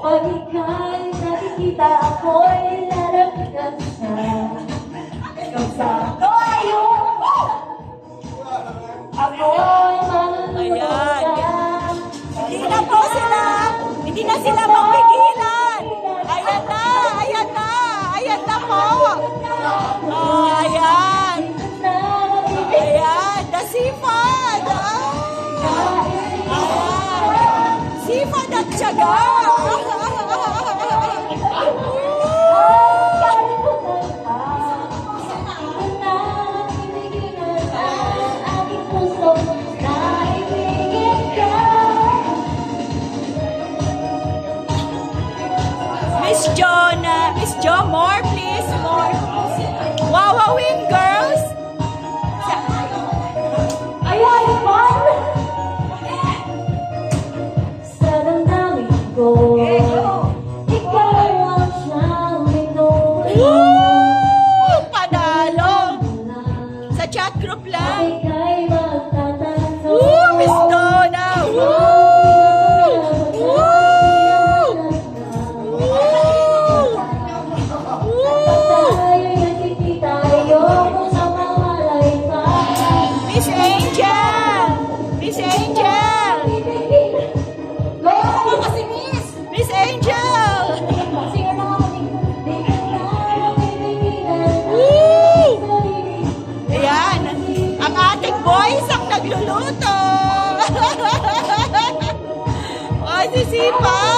Pag ika'y nakikita ako'y lalapitan siya. Ikaw sa tayo, ako'y manununan. Hindi na po sila, hindi na sila mapigilan. Ayan na, ayan na, ayan na po. Oh, ayan. Ayan, the seafood. Seafood at tiyaga. Miss Jonah, Miss Jo, more please, more. Wawawin girls. Ayan, fun! Sa damdamin ko, ikaw ang siyang minor. Panalo! Sa chat group lang. Ika'y magtatanong. Miss Donna! Miss Angel! Miss Angel! Miss Angel! Ayan, ang ating boys ang nagluluto. Oh, si Sipa!